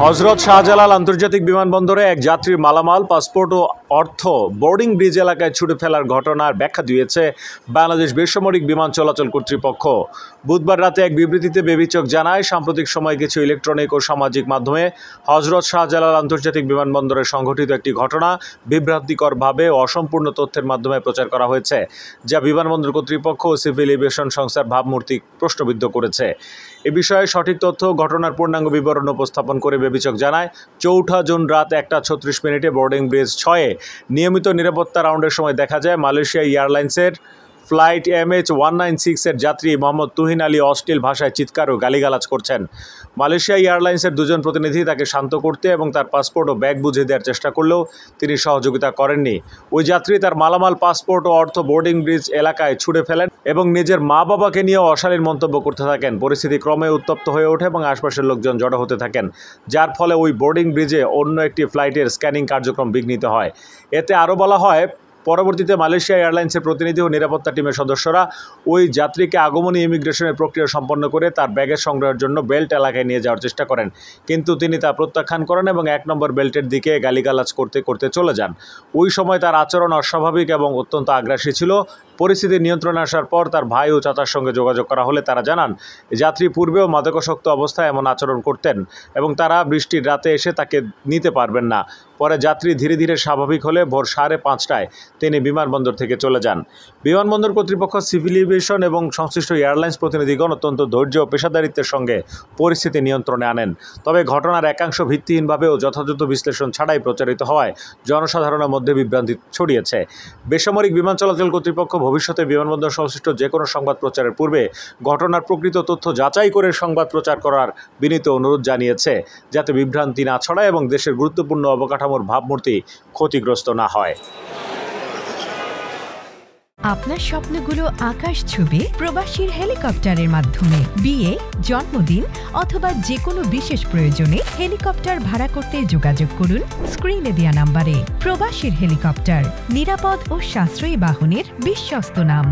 হযরত শাহজালাল আন্তর্জাতিক বিমানবন্দরে এক যাত্রীর মালামাল, পাসপোর্ট ও অর্থ বোর্ডিং ব্রিজ এলাকায় ছুটে ফেলার ঘটনার ব্যাখ্যা দিয়েছে বাংলাদেশ বেসামরিক বিমান চলাচল কর্তৃপক্ষ। বুধবার রাতে এক বিবৃতিতে বেবিচক জানায়, সাম্প্রতিক সময়ে কিছু ইলেকট্রনিক ও সামাজিক মাধ্যমে হযরত শাহজালাল আন্তর্জাতিক বিমানবন্দরে সংঘটিত একটি ঘটনা বিভ্রান্তিকরভাবে ও অসম্পূর্ণ তথ্যের মাধ্যমে প্রচার করা হয়েছে, যা বিমানবন্দর কর্তৃপক্ষ ও সিভিল এভিয়েশন সংস্থার ভাবমূর্তি প্রশ্নবিদ্ধ করেছে। এ বিষয়ে সঠিক তথ্য ঘটনার পূর্ণাঙ্গ বিবরণ উপস্থাপন করে বেবিচক জানায়, ৪ জুন রাত ১:৩৬ বোর্ডিং ব্রিজ ৬-এ নিয়মিত নিরাপত্তা রাউন্ডের সময় দেখা যায় মালয়েশিয়া এয়ারলাইন্সের ফ্লাইট MH196 এর যাত্রী মোহাম্মদ তুহিন আলী অশ্লীল ভাষায় চিৎকার ও গালিগালাজ করছেন। মালয়েশিয়া এয়ারলাইন্সের ২ জন প্রতিনিধি তাকে শান্ত করতে এবং তার পাসপোর্ট ও ব্যাগ বুঝিয়ে দেওয়ার চেষ্টা করলেও তিনি সহযোগিতা করেননি। ওই যাত্রী তার মালামাল, পাসপোর্ট ও অর্থ বোর্ডিং ব্রিজ এলাকায় ছুড়ে ফেলেন এবং নিজের মা-বাবাকে নিয়েও অশালীন মন্তব্য করতে থাকেন। পরিস্থিতি ক্রমে উত্তপ্ত হয়ে ওঠে এবং আশপাশের লোকজন জড়ো হতে থাকেন, যার ফলে ওই বোর্ডিং ব্রিজে অন্য একটি ফ্লাইটের স্ক্যানিং কার্যক্রম বিঘ্নিত হয়। এতে আরও বলা হয়, পরবর্তীতে মালয়েশিয়া এয়ারলাইন্সের প্রতিনিধি ও নিরাপত্তা টিমের সদস্যরা ওই যাত্রীকে আগমনী ইমিগ্রেশনের প্রক্রিয়া সম্পন্ন করে তার ব্যাগেজ সংগ্রহের জন্য বেল্ট এলাকায় নিয়ে যাওয়ার চেষ্টা করেন, কিন্তু তিনি তা প্রত্যাখ্যান করেন এবং ১ নম্বর বেল্টের দিকে গালিগালাজ করতে করতে চলে যান। ওই সময় তার আচরণ অস্বাভাবিক এবং অত্যন্ত আগ্রাসী ছিল। পরিস্থিতি নিয়ন্ত্রণে আসার পর তার ভাই ও চাচার সঙ্গে যোগাযোগ করা হলে তারা জানান, যাত্রী পূর্বেও মাদকাসক্ত অবস্থায় এমন আচরণ করতেন এবং তারা বৃষ্টির রাতে এসে তাকে নিতে পারবেন না। পরে যাত্রী ধীরে ধীরে স্বাভাবিক হলে ভোর ৫:৩০টায় তিনি বিমানবন্দর থেকে চলে যান। বিমানবন্দর কর্তৃপক্ষ, সিভিল এভিয়েশন এবং সংশ্লিষ্ট এয়ারলাইন্স প্রতিনিধিগণ অত্যন্ত ধৈর্য ও পেশাদারিত্বের সঙ্গে পরিস্থিতি নিয়ন্ত্রণে আনেন। তবে ঘটনার একাংশ ভিত্তিহীনভাবে ও যথাযথ বিশ্লেষণ ছাড়াই প্রচারিত হওয়ায় জনসাধারণের মধ্যে বিভ্রান্তি ছড়িয়েছে। বেসামরিক বিমান চলাচল কর্তৃপক্ষ ভবিষ্যতে বিমানবন্দর সংশ্লিষ্ট যে কোনো সংবাদ প্রচারের পূর্বে ঘটনার প্রকৃত তথ্য যাচাই করে সংবাদ প্রচার করার বিনীত অনুরোধ জানিয়েছে, যাতে বিভ্রান্তি না ছড়ায় এবং দেশের গুরুত্বপূর্ণ অবকাঠামোর ভাবমূর্তি ক্ষতিগ্রস্ত না হয়। আপনার স্বপ্নগুলো আকাশ ছুবে প্রবাসীর হেলিকপ্টারের মাধ্যমে। বিয়ে, জন্মদিন অথবা যে কোনো বিশেষ প্রয়োজনে হেলিকপ্টার ভাড়া করতে যোগাযোগ করুন স্ক্রিনে দেয়া নাম্বারে। প্রবাসীর হেলিকপ্টার, নিরাপদ ও সাশ্রয়ী বাহনের বিশ্বস্ত নাম।